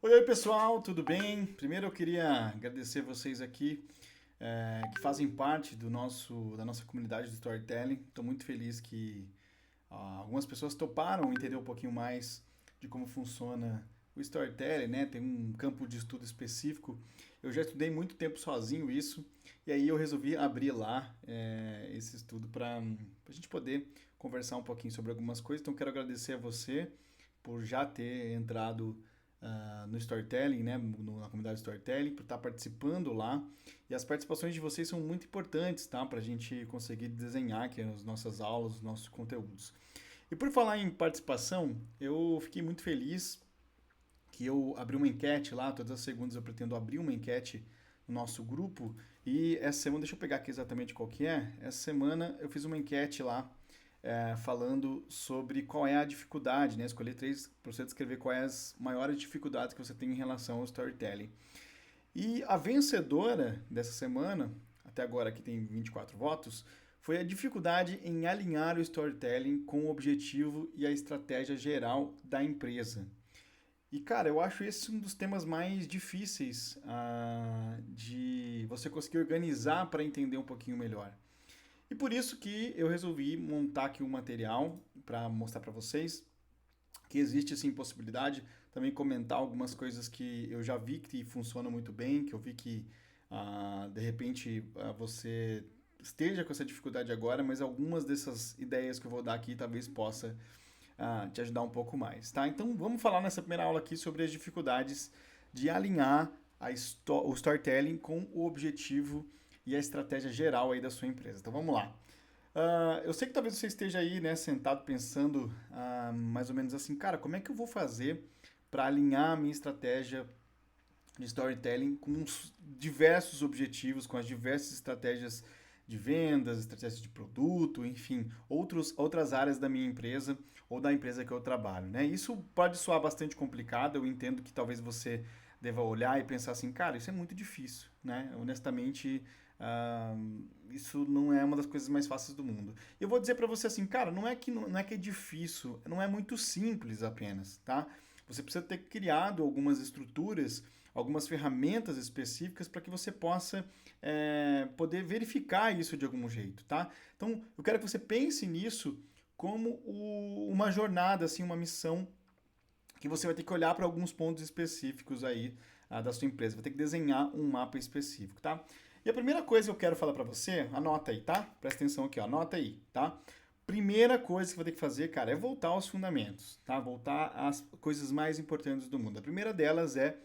Oi, pessoal, tudo bem? Primeiro eu queria agradecer vocês aqui que fazem parte da nossa comunidade do Storytelling. Estou muito feliz que algumas pessoas toparam entender um pouquinho mais de como funciona o Storytelling, né? Tem um campo de estudo específico. Eu já estudei muito tempo sozinho isso, e aí eu resolvi abrir lá esse estudo para a gente poder conversar um pouquinho sobre algumas coisas. Então quero agradecer a você por já ter entrado no Storytelling, né, na comunidade Storytelling, por estar participando lá. E as participações de vocês são muito importantes, tá? Para a gente conseguir desenhar aqui as nossas aulas, os nossos conteúdos. E por falar em participação, eu fiquei muito feliz que eu abri uma enquete lá, todas as segundas eu pretendo abrir uma enquete no nosso grupo. E essa semana, deixa eu pegar aqui exatamente qual que é. Essa semana eu fiz uma enquete lá falando sobre qual é a dificuldade, né? Escolhi três para você descrever quais as maiores dificuldades que você tem em relação ao storytelling. E a vencedora dessa semana, até agora que tem 24 votos, foi a dificuldade em alinhar o storytelling com o objetivo e a estratégia geral da empresa. E, cara, eu acho esse um dos temas mais difíceis de você conseguir organizar para entender um pouquinho melhor. E por isso que eu resolvi montar aqui um material para mostrar para vocês que existe sim possibilidade, também comentar algumas coisas que eu já vi que funcionam muito bem, que eu vi que de repente você esteja com essa dificuldade agora, mas algumas dessas ideias que eu vou dar aqui talvez possa te ajudar um pouco mais, tá? Então vamos falar nessa primeira aula aqui sobre as dificuldades de alinhar o storytelling com o objetivo e a estratégia geral aí da sua empresa. Então vamos lá. Eu sei que talvez você esteja aí, né, sentado pensando mais ou menos assim, cara, como é que eu vou fazer para alinhar a minha estratégia de storytelling com os diversos objetivos, com as diversas estratégias de vendas, estratégias de produto, enfim, outras áreas da minha empresa ou da empresa que eu trabalho, né? Isso pode soar bastante complicado, eu entendo que talvez você deva olhar e pensar assim, cara, isso é muito difícil, né? Honestamente, ah, isso não é uma das coisas mais fáceis do mundo. Eu vou dizer para você assim, cara, não é que é difícil, não é muito simples apenas, tá? Você precisa ter criado algumas estruturas, algumas ferramentas específicas para que você possa poder verificar isso de algum jeito, tá? Então, eu quero que você pense nisso como uma jornada, assim, uma missão que você vai ter que olhar para alguns pontos específicos aí da sua empresa. Vai ter que desenhar um mapa específico, tá? E a primeira coisa que eu quero falar para você, anota aí, tá? Presta atenção aqui, ó, anota aí, tá? Primeira coisa que você vai ter que fazer, cara, é voltar aos fundamentos, tá? Voltar às coisas mais importantes do mundo. A primeira delas é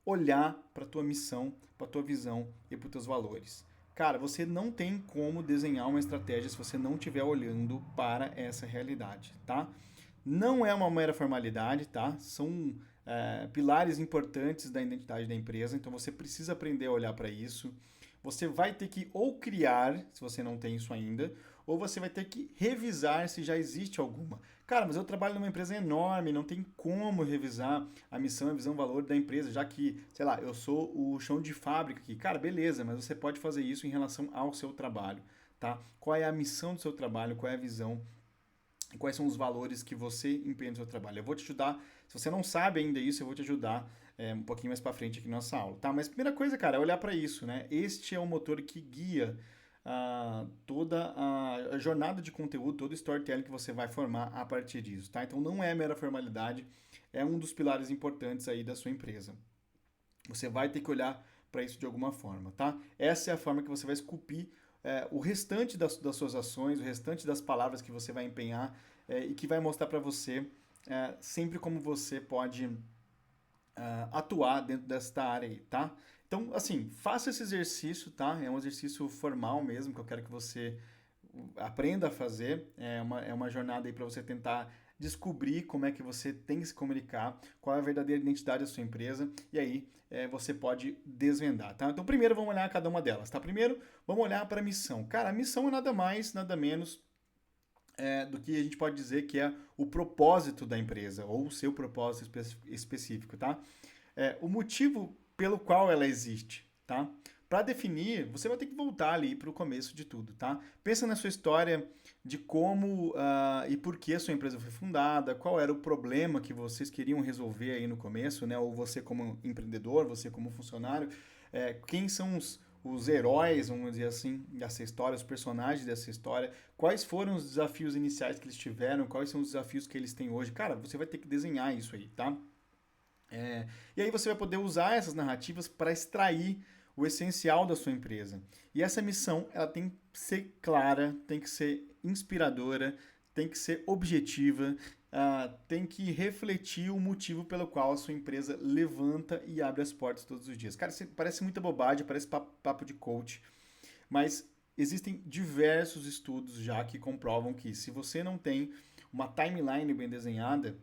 olhar para a tua missão, para a tua visão e para os teus valores. Cara, você não tem como desenhar uma estratégia se você não estiver olhando para essa realidade, tá? Não é uma mera formalidade, tá? São pilares importantes da identidade da empresa, então você precisa aprender a olhar para isso. Você vai ter que ou criar, se você não tem isso ainda, ou você vai ter que revisar se já existe alguma. Cara, mas eu trabalho numa empresa enorme, não tem como revisar a missão, a visão, o valor da empresa, já que, sei lá, eu sou o chão de fábrica aqui. Cara, beleza, mas você pode fazer isso em relação ao seu trabalho, tá? Qual é a missão do seu trabalho, qual é a visão, quais são os valores que você empenha no seu trabalho. Eu vou te ajudar, se você não sabe ainda isso, eu vou te ajudar um pouquinho mais para frente aqui na nossa aula, tá? Mas a primeira coisa, cara, é olhar para isso, né? Este é o motor que guia toda a jornada de conteúdo, todo o storytelling que você vai formar a partir disso, tá? Então não é mera formalidade, é um dos pilares importantes aí da sua empresa. Você vai ter que olhar para isso de alguma forma, tá? Essa é a forma que você vai esculpir o restante das suas ações, o restante das palavras que você vai empenhar e que vai mostrar para você sempre como você pode atuar dentro desta área aí, tá? Então, assim, faça esse exercício, tá? É um exercício formal mesmo que eu quero que você aprenda a fazer. É uma jornada aí para você tentar descobrir como é que você tem que se comunicar, qual é a verdadeira identidade da sua empresa, e aí você pode desvendar, tá? Então, primeiro vamos olhar cada uma delas, tá? Primeiro, vamos olhar para a missão. Cara, a missão é nada mais, nada menos do que a gente pode dizer que é o propósito da empresa, ou o seu propósito específico, tá? O motivo pelo qual ela existe, tá? Para definir, você vai ter que voltar ali para o começo de tudo, tá? Pensa na sua história de como e por que a sua empresa foi fundada, qual era o problema que vocês queriam resolver aí no começo, né? Ou você como empreendedor, você como funcionário, quem são os heróis, vamos dizer assim, dessa história, os personagens dessa história, quais foram os desafios iniciais que eles tiveram, quais são os desafios que eles têm hoje. Cara, você vai ter que desenhar isso aí, tá? E aí você vai poder usar essas narrativas para extrair o essencial da sua empresa. E essa missão, ela tem que ser clara, tem que ser inspiradora, tem que ser objetiva, tem que refletir o motivo pelo qual a sua empresa levanta e abre as portas todos os dias. Cara, isso parece muita bobagem, parece papo de coach, mas existem diversos estudos já que comprovam que se você não tem uma timeline bem desenhada,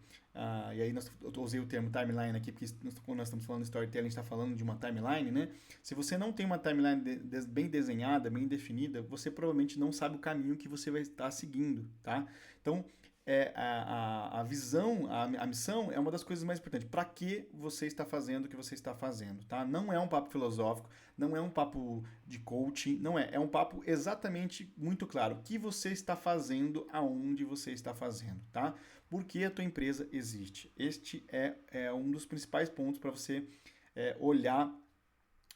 e aí eu usei o termo timeline aqui porque quando nós estamos falando de storytelling, a gente está falando de uma timeline, né? Se você não tem uma timeline bem desenhada, bem definida, você provavelmente não sabe o caminho que você vai estar seguindo, tá? Então, a visão, a missão é uma das coisas mais importantes. Para que você está fazendo o que você está fazendo, tá? Não é um papo filosófico, não é um papo de coaching, não é. É um papo exatamente muito claro. O que você está fazendo, aonde você está fazendo, tá? Por que a tua empresa existe? Este é um dos principais pontos para você olhar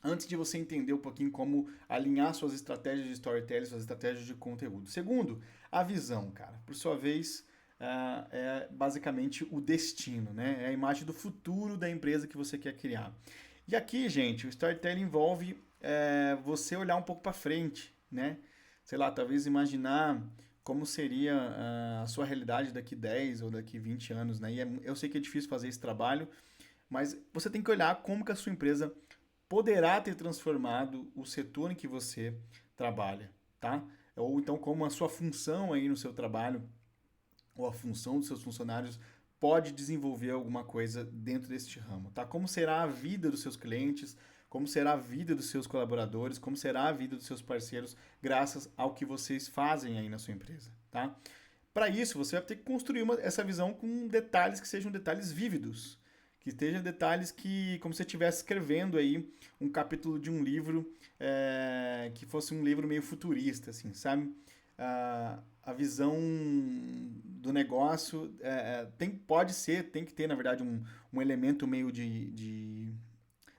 antes de você entender um pouquinho como alinhar suas estratégias de storytelling, suas estratégias de conteúdo. Segundo, a visão, cara. Por sua vez, é basicamente o destino, né? É a imagem do futuro da empresa que você quer criar. E aqui, gente, o storytelling envolve você olhar um pouco para frente, né? Sei lá, talvez imaginar como seria a sua realidade daqui 10 ou daqui 20 anos, né? E eu sei que é difícil fazer esse trabalho, mas você tem que olhar como que a sua empresa poderá ter transformado o setor em que você trabalha, tá? Ou então como a sua função aí no seu trabalho ou a função dos seus funcionários pode desenvolver alguma coisa dentro deste ramo, tá? Como será a vida dos seus clientes, como será a vida dos seus colaboradores, como será a vida dos seus parceiros, graças ao que vocês fazem aí na sua empresa, tá? Para isso, você vai ter que construir essa visão com detalhes que sejam detalhes vívidos, que estejam detalhes que, como se você estivesse escrevendo aí um capítulo de um livro que fosse um livro meio futurista, assim, sabe? A visão do negócio tem que ter, na verdade, um elemento meio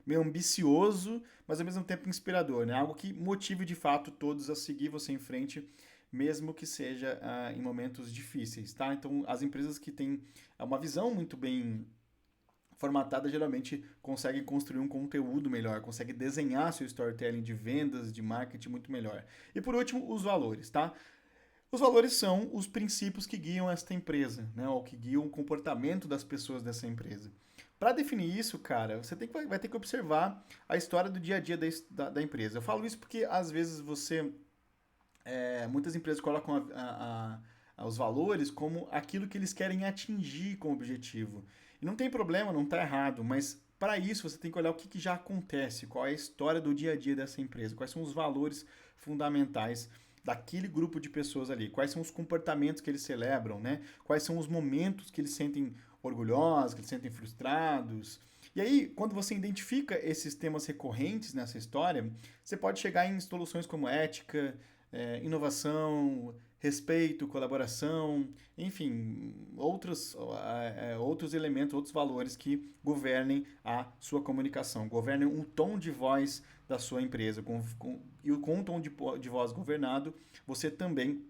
meio ambicioso, mas ao mesmo tempo inspirador, né? Algo que motive de fato todos a seguir você em frente, mesmo que seja em momentos difíceis, tá? Então, as empresas que têm uma visão muito bem formatada geralmente conseguem construir um conteúdo melhor, conseguem desenhar seu storytelling de vendas, de marketing muito melhor. E por último, os valores, tá? Os valores são os princípios que guiam esta empresa, né? Ou que guiam o comportamento das pessoas dessa empresa. Para definir isso, cara, você vai ter que observar a história do dia a dia da empresa. Eu falo isso porque às vezes muitas empresas colocam os valores como aquilo que eles querem atingir como objetivo. E não tem problema, não está errado, mas para isso você tem que olhar o que já acontece, qual é a história do dia a dia dessa empresa, quais são os valores fundamentais daquele grupo de pessoas ali, quais são os comportamentos que eles celebram, né? Quais são os momentos que eles sentem orgulhosos, que eles sentem frustrados. E aí, quando você identifica esses temas recorrentes nessa história, você pode chegar em soluções como ética, inovação, respeito, colaboração, enfim, outros elementos, outros valores que governem a sua comunicação, governem o tom de voz da sua empresa. E com o tom de voz governado, você também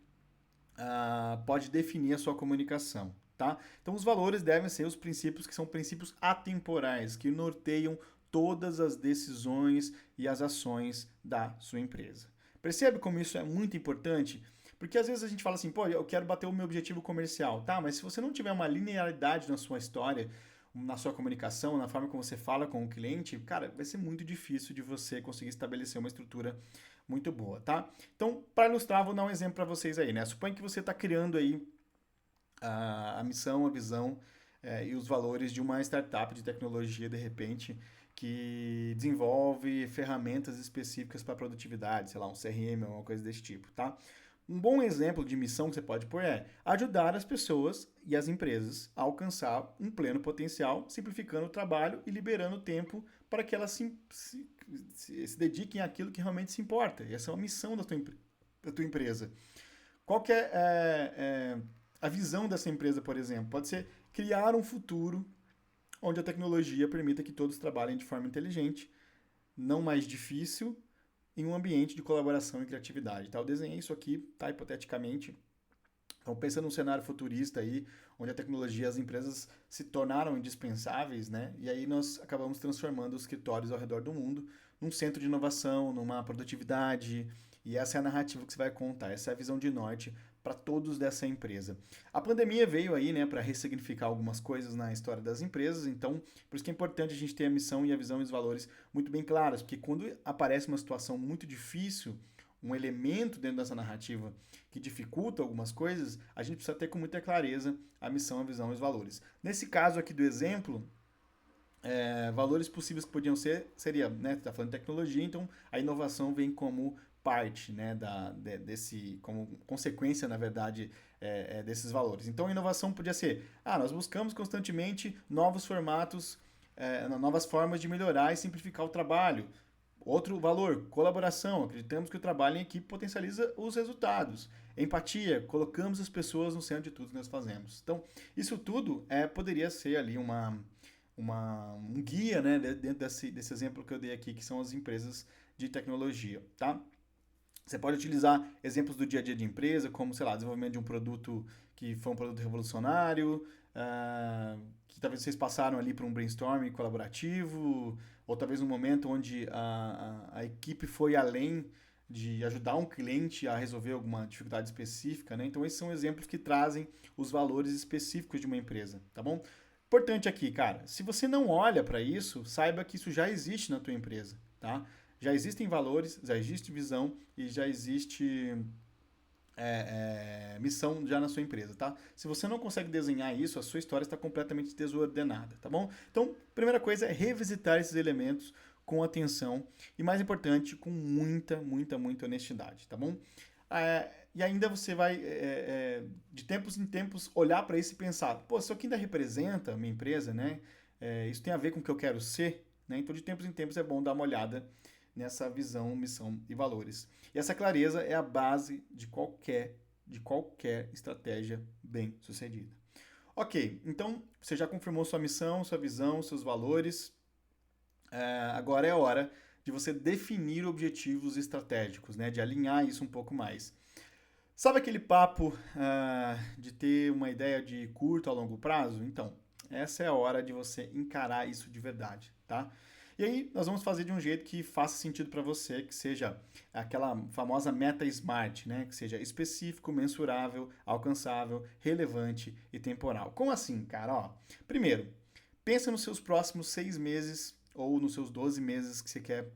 pode definir a sua comunicação. Tá? Então, os valores devem ser os princípios que são princípios atemporais, que norteiam todas as decisões e as ações da sua empresa. Percebe como isso é muito importante? Porque às vezes a gente fala assim, pô, eu quero bater o meu objetivo comercial, tá? Mas se você não tiver uma linearidade na sua história, na sua comunicação, na forma como você fala com o cliente, cara, vai ser muito difícil de você conseguir estabelecer uma estrutura muito boa, tá? Então, para ilustrar, vou dar um exemplo para vocês aí, né? Suponha que você está criando aí a missão, a visão e os valores de uma startup de tecnologia, de repente, que desenvolve ferramentas específicas para produtividade, sei lá, um CRM, alguma coisa desse tipo, tá? Um bom exemplo de missão que você pode pôr é ajudar as pessoas e as empresas a alcançar um pleno potencial, simplificando o trabalho e liberando tempo para que elas se dediquem àquilo que realmente se importa. E essa é uma missão da tua empresa. Qual que é a visão dessa empresa, por exemplo? Pode ser criar um futuro onde a tecnologia permita que todos trabalhem de forma inteligente, não mais difícil, em um ambiente de colaboração e criatividade. Tá? Eu desenhei isso aqui, tá? Hipoteticamente. Então, pensa num cenário futurista aí, onde a tecnologia e as empresas se tornaram indispensáveis, né? E aí nós acabamos transformando os escritórios ao redor do mundo num centro de inovação, numa produtividade. E essa é a narrativa que você vai contar, essa é a visão de norte para todos dessa empresa. A pandemia veio aí, né, para ressignificar algumas coisas na história das empresas, então por isso que é importante a gente ter a missão e a visão e os valores muito bem claros, porque quando aparece uma situação muito difícil, um elemento dentro dessa narrativa que dificulta algumas coisas, a gente precisa ter com muita clareza a missão, a visão e os valores. Nesse caso aqui do exemplo, valores possíveis que podiam ser, seria, né, tá falando de tecnologia, então a inovação vem como parte, né, como consequência, na verdade, desses valores. Então a inovação podia ser, nós buscamos constantemente novos formatos, novas formas de melhorar e simplificar o trabalho. Outro valor, colaboração. Acreditamos que o trabalho em equipe potencializa os resultados. Empatia, colocamos as pessoas no centro de tudo que nós fazemos. Então, isso tudo poderia ser ali um guia, né, dentro desse exemplo que eu dei aqui, que são as empresas de tecnologia, tá? Você pode utilizar exemplos do dia a dia de empresa, como, sei lá, desenvolvimento de um produto que foi um produto revolucionário, que talvez vocês passaram ali por um brainstorming colaborativo, ou talvez um momento onde a equipe foi além de ajudar um cliente a resolver alguma dificuldade específica, né? Então, esses são exemplos que trazem os valores específicos de uma empresa, tá bom? Importante aqui, cara, se você não olha para isso, saiba que isso já existe na tua empresa, tá? Já existem valores, já existe visão e já existe missão já na sua empresa, tá? Se você não consegue desenhar isso, a sua história está completamente desordenada, tá bom? Então, primeira coisa é revisitar esses elementos com atenção e, mais importante, com muita, muita, muita honestidade, tá bom? E ainda você vai, de tempos em tempos, olhar para isso e pensar, pô, isso aqui ainda representa a minha empresa, né? Isso tem a ver com o que eu quero ser, né? Então, de tempos em tempos, é bom dar uma olhada nessa visão, missão e valores. E essa clareza é a base de qualquer estratégia bem sucedida. Ok, então você já confirmou sua missão, sua visão, seus valores. Agora é hora de você definir objetivos estratégicos, né? De alinhar isso um pouco mais. Sabe aquele papo de ter uma ideia de curto a longo prazo? Então, essa é a hora de você encarar isso de verdade, tá? E aí nós vamos fazer de um jeito que faça sentido para você, que seja aquela famosa meta SMART, né? Que seja específico, mensurável, alcançável, relevante e temporal. Como assim, cara? Ó, primeiro, pensa nos seus próximos 6 meses ou nos seus 12 meses que você quer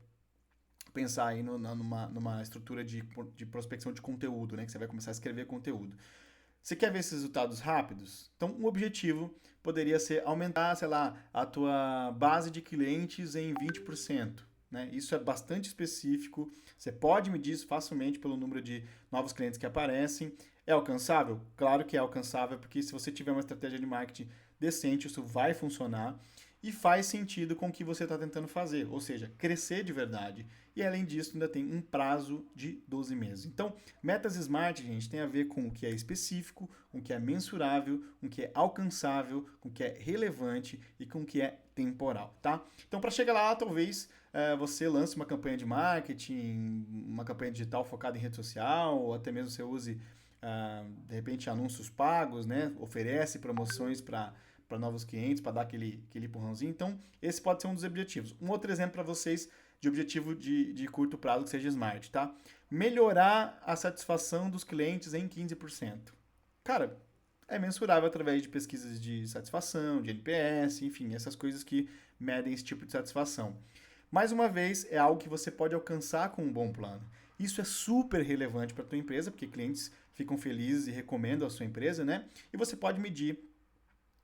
pensar aí numa estrutura de prospecção de conteúdo, né? Que você vai começar a escrever conteúdo. Você quer ver esses resultados rápidos? Então, um objetivo poderia ser aumentar, sei lá, a tua base de clientes em 20%. Né? Isso é bastante específico. Você pode medir isso facilmente pelo número de novos clientes que aparecem. É alcançável? Claro que é alcançável, porque se você tiver uma estratégia de marketing decente, isso vai funcionar e faz sentido com o que você está tentando fazer, ou seja, crescer de verdade. E além disso, ainda tem um prazo de 12 meses. Então, metas SMART, gente, tem a ver com o que é específico, com o que é mensurável, com o que é alcançável, com o que é relevante e com o que é temporal, tá? Então, para chegar lá, talvez você lance uma campanha de marketing, uma campanha digital focada em rede social, ou até mesmo você use, de repente, anúncios pagos, né? Oferece promoções para novos clientes, para dar aquele empurrãozinho. Então, esse pode ser um dos objetivos. Um outro exemplo para vocês de objetivo de curto prazo que seja SMART, tá? Melhorar a satisfação dos clientes em 15%. Cara, é mensurável através de pesquisas de satisfação, de NPS, enfim, essas coisas que medem esse tipo de satisfação. Mais uma vez, é algo que você pode alcançar com um bom plano. Isso é super relevante para a tua empresa, porque clientes ficam felizes e recomendam a sua empresa, né? E você pode medir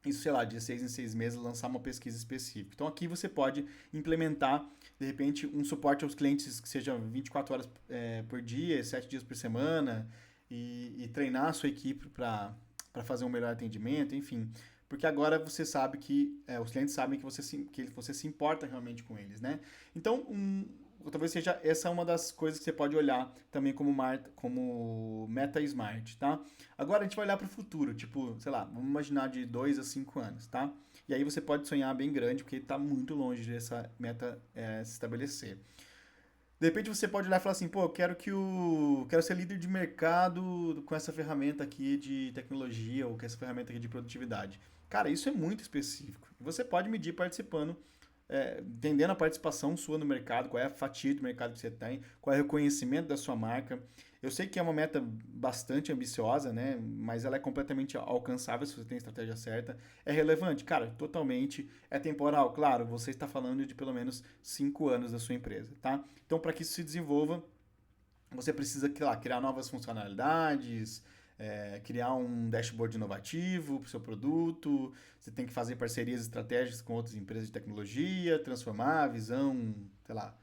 isso, sei lá, de 6 em 6 meses, lançar uma pesquisa específica. Então, aqui você pode implementar, de repente, um suporte aos clientes que seja 24 horas por dia, 7 dias por semana, e treinar a sua equipe para fazer um melhor atendimento, enfim. Porque agora você sabe que os clientes sabem que você se importa realmente com eles, né? Então, talvez seja essa uma das coisas que você pode olhar também como meta smart, tá? Agora a gente vai olhar para o futuro, tipo, sei lá, vamos imaginar de 2 a 5 anos, tá? E aí você pode sonhar bem grande, porque está muito longe dessa meta se estabelecer. De repente você pode olhar e falar assim, pô, eu quero ser líder de mercado com essa ferramenta aqui de tecnologia ou com essa ferramenta aqui de produtividade. Cara, isso é muito específico. Você pode medir participando, entendendo a participação sua no mercado, qual é a fatia do mercado que você tem, qual é o reconhecimento da sua marca. Eu sei que é uma meta bastante ambiciosa, né? Mas ela é completamente alcançável se você tem a estratégia certa. É relevante? Cara, totalmente. É temporal? Claro, você está falando de pelo menos 5 anos da sua empresa, tá? Então, para que isso se desenvolva, você precisa, sei lá, criar novas funcionalidades, criar um dashboard inovativo para o seu produto, você tem que fazer parcerias estratégicas com outras empresas de tecnologia, transformar a visão, sei lá,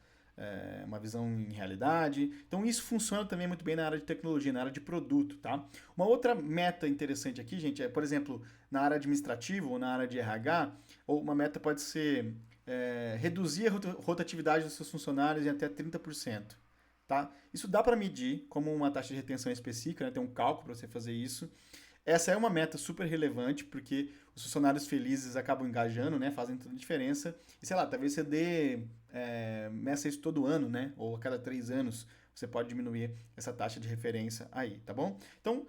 uma visão em realidade. Então isso funciona também muito bem na área de tecnologia, na área de produto, tá? Uma outra meta interessante aqui, gente, é, por exemplo, na área administrativa ou na área de RH, ou uma meta pode ser reduzir a rotatividade dos seus funcionários em até 30%. Tá? Isso dá para medir como uma taxa de retenção específica, né? Tem um cálculo para você fazer isso. Essa é uma meta super relevante, porque os funcionários felizes acabam engajando, né? Fazem toda a diferença. E sei lá, talvez você meça isso todo ano, né? Ou a cada 3 anos, você pode diminuir essa taxa de referência aí, tá bom? Então,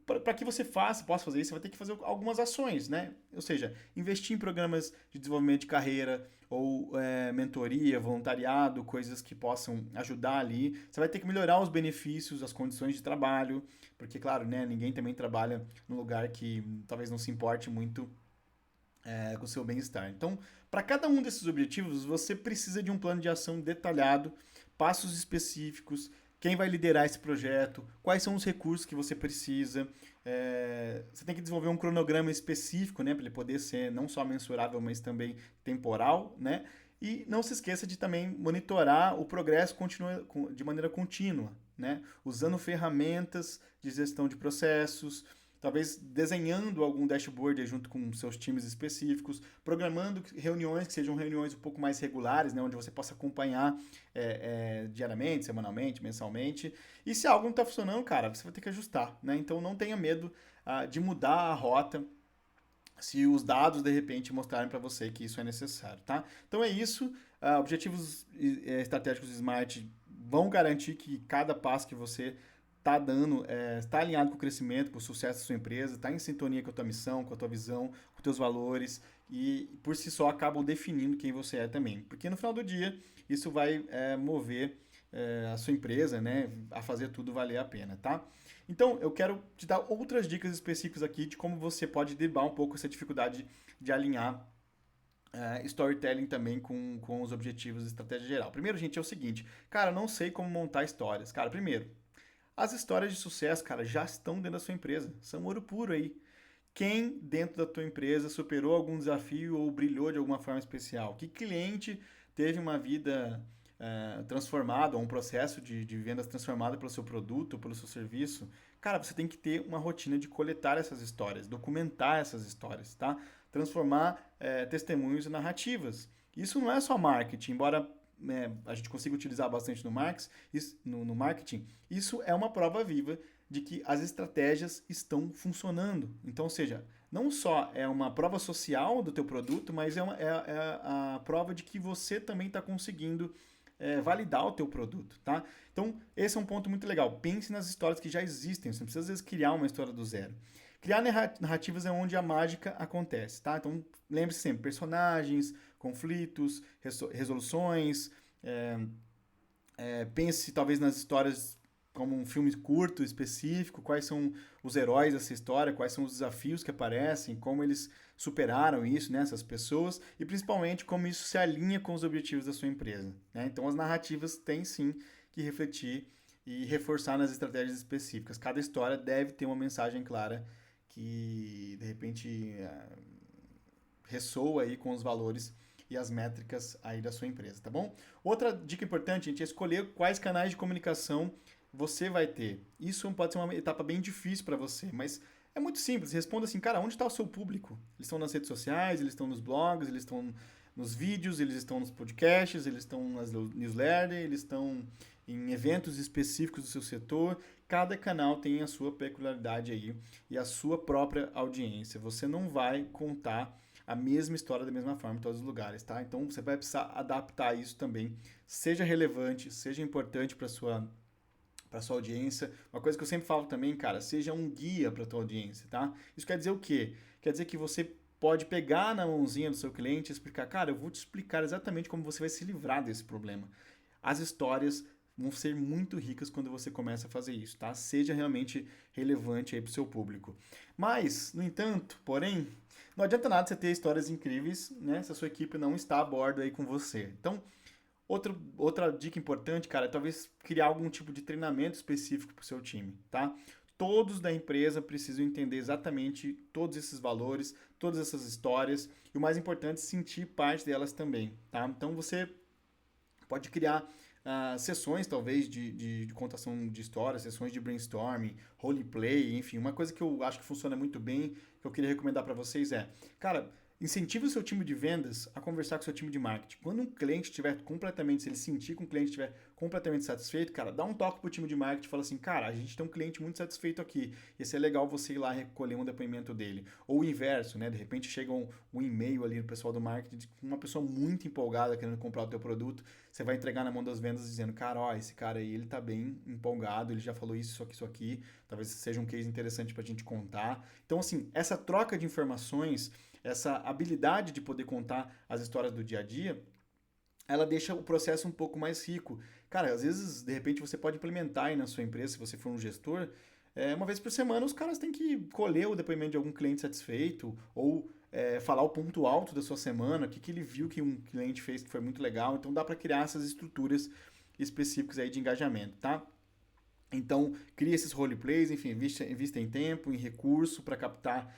para que você possa fazer isso, você vai ter que fazer algumas ações, né? Ou seja, investir em programas de desenvolvimento de carreira, ou mentoria, voluntariado, coisas que possam ajudar ali. Você vai ter que melhorar os benefícios, as condições de trabalho, porque, claro, né, ninguém também trabalha num lugar que talvez não se importe muito com o seu bem-estar. Então, para cada um desses objetivos, você precisa de um plano de ação detalhado, passos específicos, quem vai liderar esse projeto, quais são os recursos que você precisa. Você tem que desenvolver um cronograma específico, né, para ele poder ser não só mensurável, mas também temporal, né? E não se esqueça de também monitorar o progresso de maneira contínua, né? Usando ferramentas de gestão de processos, talvez desenhando algum dashboard junto com seus times específicos, programando reuniões que sejam reuniões um pouco mais regulares, né, onde você possa acompanhar diariamente, semanalmente, mensalmente. E se algo não está funcionando, cara, você vai ter que ajustar, né? Então não tenha medo de mudar a rota se os dados de repente mostrarem para você que isso é necessário, tá? Então é isso. Objetivos estratégicos Smart vão garantir que cada passo que você está dando, está alinhado com o crescimento, com o sucesso da sua empresa, está em sintonia com a tua missão, com a tua visão, com os teus valores e por si só acabam definindo quem você é também. Porque no final do dia isso vai mover a sua empresa, né, a fazer tudo valer a pena, tá? Então eu quero te dar outras dicas específicas aqui de como você pode driblar um pouco essa dificuldade de alinhar storytelling também com os objetivos e estratégia geral. Primeiro, gente, é o seguinte, cara, eu não sei como montar histórias. Cara, primeiro, as histórias de sucesso, cara, já estão dentro da sua empresa. São ouro puro aí. Quem dentro da tua empresa superou algum desafio ou brilhou de alguma forma especial? Que cliente teve uma vida transformada, ou um processo de vendas transformado pelo seu produto, pelo seu serviço? Cara, você tem que ter uma rotina de coletar essas histórias, documentar essas histórias, tá? Transformar testemunhos em narrativas. Isso não é só marketing, embora a gente consiga utilizar bastante no marketing, isso é uma prova viva de que as estratégias estão funcionando. Então, ou seja, não só é uma prova social do teu produto, mas é a prova de que você também está conseguindo validar o teu produto, tá? Então, esse é um ponto muito legal. Pense nas histórias que já existem, você não precisa às vezes criar uma história do zero. Criar narrativas é onde a mágica acontece, tá? Então, lembre-se sempre, personagens, conflitos, resoluções, pense talvez nas histórias como um filme curto específico, quais são os heróis dessa história, quais são os desafios que aparecem, como eles superaram isso, né, essas pessoas, e principalmente como isso se alinha com os objetivos da sua empresa, né? Então as narrativas têm sim que refletir e reforçar nas estratégias específicas. Cada história deve ter uma mensagem clara que de repente ressoa aí com os valores e as métricas aí da sua empresa, tá bom? Outra dica importante, gente, é escolher quais canais de comunicação você vai ter. Isso pode ser uma etapa bem difícil para você, mas é muito simples. Responda assim, cara, onde está o seu público? Eles estão nas redes sociais, eles estão nos blogs, eles estão nos vídeos, eles estão nos podcasts, eles estão nas newsletters, eles estão em eventos específicos do seu setor. Cada canal tem a sua peculiaridade aí e a sua própria audiência. Você não vai contar a mesma história da mesma forma em todos os lugares, tá? Então você vai precisar adaptar isso também. Seja relevante, seja importante para sua audiência. Uma coisa que eu sempre falo também, cara, seja um guia para tua audiência, tá? Isso quer dizer o quê? Quer dizer que você pode pegar na mãozinha do seu cliente e explicar, cara, eu vou te explicar exatamente como você vai se livrar desse problema. As histórias vão ser muito ricas quando você começa a fazer isso, tá? Seja realmente relevante aí para o seu público. Mas, no entanto, porém, não adianta nada você ter histórias incríveis, né? Se a sua equipe não está a bordo aí com você. Então, outra dica importante, cara, é talvez criar algum tipo de treinamento específico para o seu time, tá? Todos da empresa precisam entender exatamente todos esses valores, todas essas histórias e o mais importante, sentir parte delas também, tá? Então você pode criar sessões, talvez, de contação de histórias, sessões de brainstorming, roleplay, enfim. Uma coisa que eu acho que funciona muito bem, que eu queria recomendar para vocês é, cara, incentive o seu time de vendas a conversar com o seu time de marketing. Quando um cliente estiver completamente, se ele sentir que um cliente estiver completamente satisfeito, cara, dá um toque pro time de marketing e fala assim, cara, a gente tem um cliente muito satisfeito aqui, ia ser legal você ir lá recolher um depoimento dele. Ou o inverso, né? De repente chega um e-mail ali do pessoal do marketing, uma pessoa muito empolgada querendo comprar o teu produto, você vai entregar na mão das vendas dizendo, cara, ó, esse cara aí, ele tá bem empolgado, ele já falou isso aqui, talvez seja um case interessante pra gente contar. Então, assim, essa troca de informações, essa habilidade de poder contar as histórias do dia a dia, ela deixa o processo um pouco mais rico. Cara, às vezes, de repente, você pode implementar aí na sua empresa, se você for um gestor, uma vez por semana os caras têm que colher o depoimento de algum cliente satisfeito ou falar o ponto alto da sua semana, o que ele viu que um cliente fez que foi muito legal. Então dá para criar essas estruturas específicas aí de engajamento, tá? Então, cria esses roleplays, enfim, invista em tempo, em recurso para captar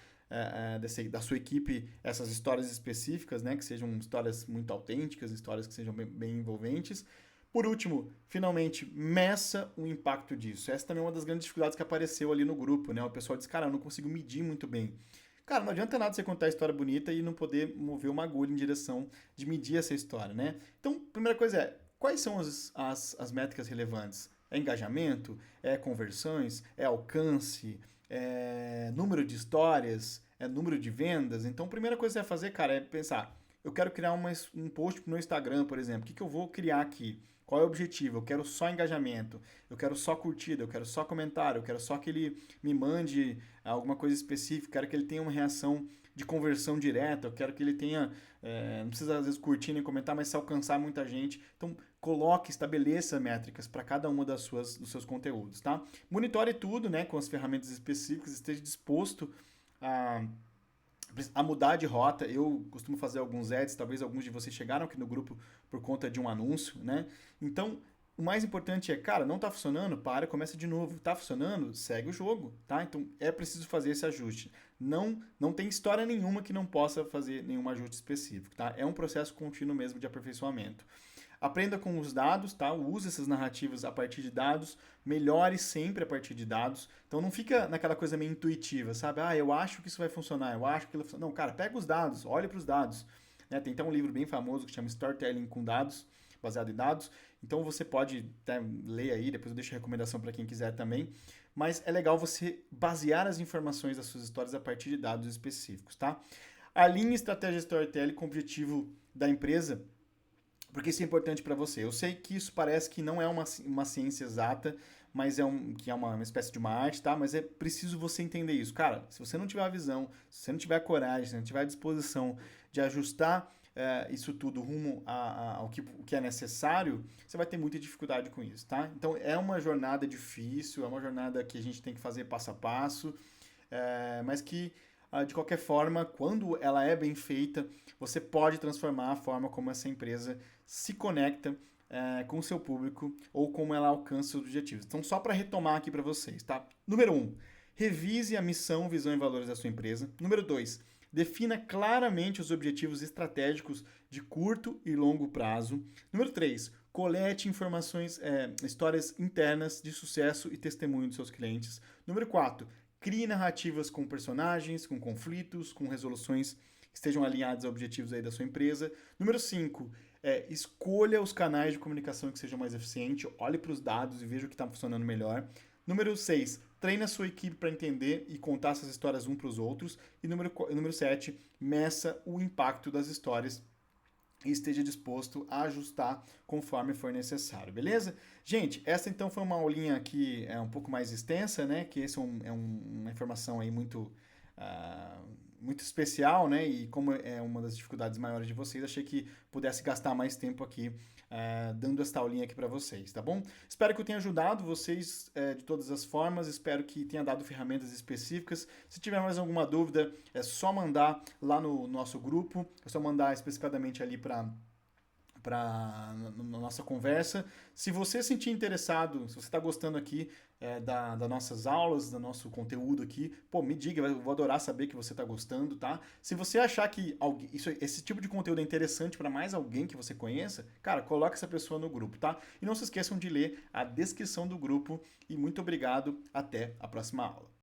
da sua equipe essas histórias específicas, né? Que sejam histórias muito autênticas, histórias que sejam bem envolventes. Por último, finalmente, meça o impacto disso. Essa também é uma das grandes dificuldades que apareceu ali no grupo, né? O pessoal diz, cara, eu não consigo medir muito bem. Cara, não adianta nada você contar a história bonita e não poder mover uma agulha em direção de medir essa história, né? Então, primeira coisa quais são as métricas relevantes? É engajamento? É conversões? É alcance? É número de histórias? É número de vendas? Então, a primeira coisa que você vai fazer, cara, é pensar, eu quero criar um post no Instagram, por exemplo. O que eu vou criar aqui? Qual é o objetivo? Eu quero só engajamento, eu quero só curtida, eu quero só comentário, eu quero só que ele me mande alguma coisa específica, eu quero que ele tenha uma reação de conversão direta, eu quero que ele tenha, não precisa às vezes curtir nem comentar, mas se alcançar muita gente. Então, coloque, estabeleça métricas para cada uma dos seus conteúdos, tá? Monitore tudo, né, com as ferramentas específicas, esteja disposto a mudar de rota. Eu costumo fazer alguns ads, talvez alguns de vocês chegaram aqui no grupo por conta de um anúncio, né? Então, o mais importante é, cara, não tá funcionando? Para, começa de novo. Tá funcionando? Segue o jogo, tá? Então, é preciso fazer esse ajuste. Não tem história nenhuma que não possa fazer nenhum ajuste específico, tá? É um processo contínuo mesmo de aperfeiçoamento. Aprenda com os dados, tá? Use essas narrativas a partir de dados, melhore sempre a partir de dados. Então não fica naquela coisa meio intuitiva, sabe? Ah, eu acho que isso vai funcionar, eu acho que aquilo vai funcionar. Não, cara, pega os dados, olhe para os dados. Né? Tem até um livro bem famoso que chama Storytelling com Dados, baseado em dados. Então você pode até ler aí, depois eu deixo a recomendação para quem quiser também. Mas é legal você basear as informações das suas histórias a partir de dados específicos, tá? Alinhe estratégia storytelling com o objetivo da empresa, porque isso é importante para você. Eu sei que isso parece que não é uma ciência exata, mas que é uma espécie de uma arte, tá? Mas é preciso você entender isso. Cara, se você não tiver a visão, se você não tiver a coragem, se você não tiver a disposição de ajustar isso tudo rumo ao que é necessário, você vai ter muita dificuldade com isso, tá? Então, é uma jornada difícil, é uma jornada que a gente tem que fazer passo a passo, mas que de qualquer forma, quando ela é bem feita, você pode transformar a forma como essa empresa se conecta com o seu público ou como ela alcança seus objetivos. Então, só para retomar aqui para vocês, tá? Número 1, revise a missão, visão e valores da sua empresa. Número 2, defina claramente os objetivos estratégicos de curto e longo prazo. Número 3, colete informações, histórias internas de sucesso e testemunho dos seus clientes. Número 4, crie narrativas com personagens, com conflitos, com resoluções que estejam alinhadas a objetivos aí da sua empresa. Número 5, escolha os canais de comunicação que sejam mais eficientes, olhe para os dados e veja o que está funcionando melhor. Número 6, treine a sua equipe para entender e contar essas histórias um para os outros. E número 7, meça o impacto das histórias e esteja disposto a ajustar conforme for necessário, beleza? Gente, essa então foi uma aulinha que é um pouco mais extensa, né? Que esse uma informação aí muito especial, né? E como é uma das dificuldades maiores de vocês, achei que pudesse gastar mais tempo aqui dando esta aulinha aqui para vocês, tá bom? Espero que eu tenha ajudado vocês de todas as formas, espero que tenha dado ferramentas específicas. Se tiver mais alguma dúvida, é só mandar lá no nosso grupo, é só mandar especificadamente ali para na nossa conversa. Se você se sentir interessado, se você está gostando aqui das nossas aulas, do nosso conteúdo aqui, pô, me diga, eu vou adorar saber que você está gostando, tá? Se você achar que esse tipo de conteúdo é interessante para mais alguém que você conheça, cara, coloca essa pessoa no grupo, tá? E não se esqueçam de ler a descrição do grupo e muito obrigado, até a próxima aula.